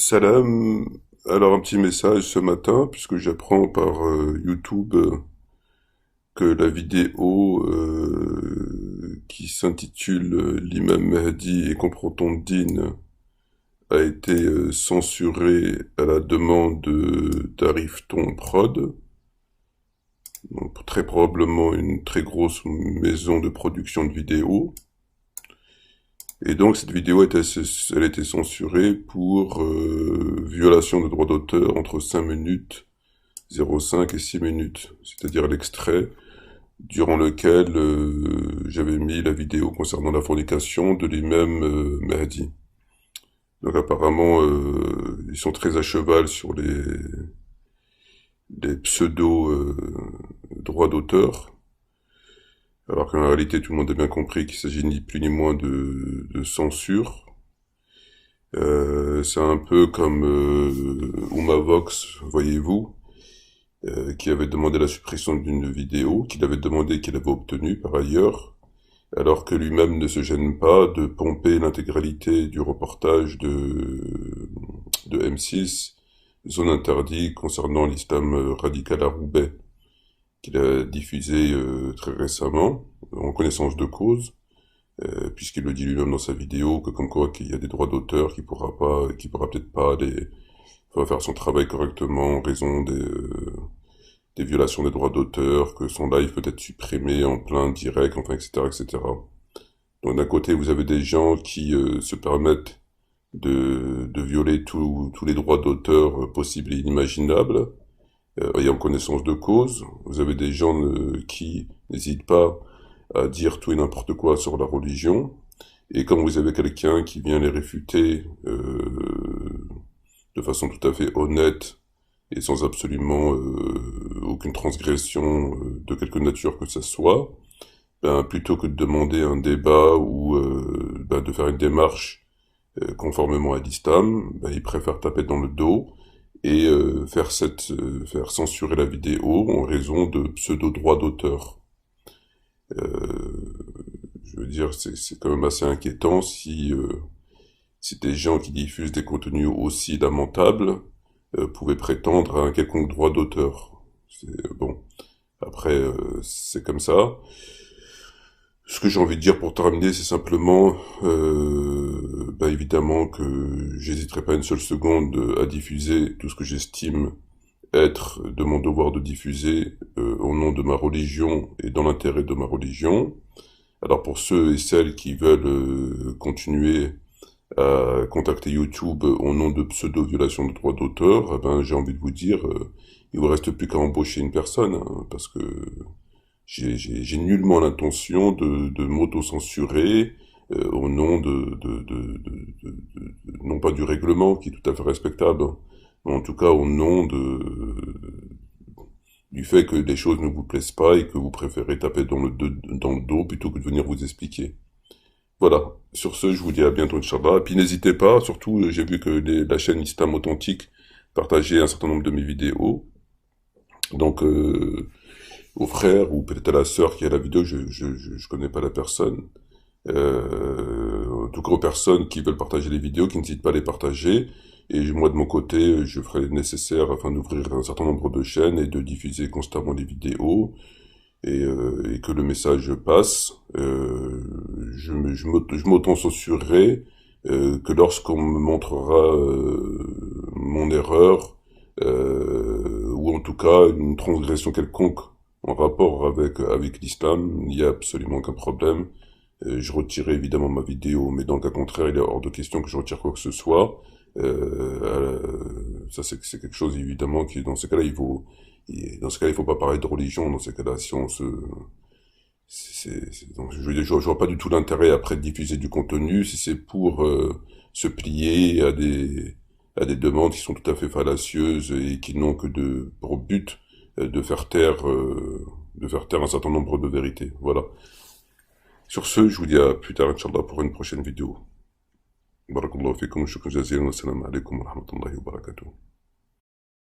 Salam, alors un petit message ce matin, puisque j'apprends par YouTube que la vidéo qui s'intitule L'imam Mahdi et comprend ton din a été censurée à la demande d'Arif Ton Prod, donc très probablement une très grosse maison de production de vidéos. Et donc cette vidéo elle a été censurée pour violation de droits d'auteur entre 5 minutes 05 et 6 minutes, c'est-à-dire l'extrait durant lequel j'avais mis la vidéo concernant la fornication de l'imam Mahdi. Donc apparemment ils sont très à cheval sur les pseudo droits d'auteur, alors qu'en réalité tout le monde a bien compris qu'il s'agit ni plus ni moins de censure. C'est un peu comme Umavox, voyez-vous, qui avait demandé la suppression d'une vidéo, qu'il avait demandé, qu'il avait obtenue par ailleurs, alors que lui-même ne se gêne pas de pomper l'intégralité du reportage de M6, Zone Interdite, concernant l'islam radical à Roubaix, qu'il a diffusé très récemment, en connaissance de cause, puisqu'il le dit lui-même dans sa vidéo, que comme quoi qu'il y a des droits d'auteur qui pourra peut-être pas faire son travail correctement en raison des violations des droits d'auteur, que son live peut être supprimé en plein direct, enfin, etc., etc. Donc d'un côté, vous avez des gens qui se permettent de violer tous les droits d'auteur possibles et inimaginables, ayant connaissance de cause. Vous avez des gens qui n'hésitent pas à dire tout et n'importe quoi sur la religion. Et quand vous avez quelqu'un qui vient les réfuter de façon tout à fait honnête et sans absolument aucune transgression de quelque nature que ce soit, ben, plutôt que de demander un débat ou ben, de faire une démarche conformément à l'islam, ben, ils préfèrent taper dans le dos et faire censurer la vidéo en raison de pseudo-droits d'auteur. Je veux dire, c'est quand même assez inquiétant si des gens qui diffusent des contenus aussi lamentables pouvaient prétendre à un quelconque droit d'auteur. Bon, après, c'est comme ça. Ce que j'ai envie de dire pour terminer, c'est simplement, bah évidemment que j'hésiterai pas une seule seconde à diffuser tout ce que j'estime être de mon devoir de diffuser au nom de ma religion et dans l'intérêt de ma religion. Alors pour ceux et celles qui veulent continuer à contacter YouTube au nom de pseudo-violation de droits d'auteur, eh ben, j'ai envie de vous dire, il vous reste plus qu'à embaucher une personne, hein, parce que j'ai nullement l'intention de m'auto-censurer au nom non pas du règlement, qui est tout à fait respectable, mais en tout cas au nom du fait que les choses ne vous plaisent pas et que vous préférez taper dans le dos plutôt que de venir vous expliquer. Voilà. Sur ce, je vous dis à bientôt, Inch'Allah. Et puis n'hésitez pas, surtout, j'ai vu que la chaîne Islam Authentique partageait un certain nombre de mes vidéos. Donc, au frère ou peut-être à la sœur qui a la vidéo, je connais pas la personne. En tout cas aux personnes qui veulent partager les vidéos, qui n'hésitent pas à les partager. Et moi de mon côté, je ferai le nécessaire afin d'ouvrir un certain nombre de chaînes et de diffuser constamment les vidéos et que le message passe. Je m'auto-censurerai que lorsqu'on me montrera mon erreur ou en tout cas une transgression quelconque en rapport avec l'islam, il n'y a absolument aucun problème. Je retirerai évidemment ma vidéo, mais dans le cas contraire, il est hors de question que je retire quoi que ce soit. Ça c'est quelque chose évidemment qui dans ces cas-là dans ce cas-là il faut pas parler de religion. Dans ces cas-là, si on se donc, je veux dire, je vois pas du tout l'intérêt après de diffuser du contenu si c'est pour se plier à des demandes qui sont tout à fait fallacieuses et qui n'ont que pour but de faire taire un certain nombre de vérités. Voilà. Sur ce, je vous dis à plus tard, Inch'Allah, pour une prochaine vidéo. Barakallahu fikum, shukran jazilan, wa salam alaikum wa rahmatullahi wa barakatuh.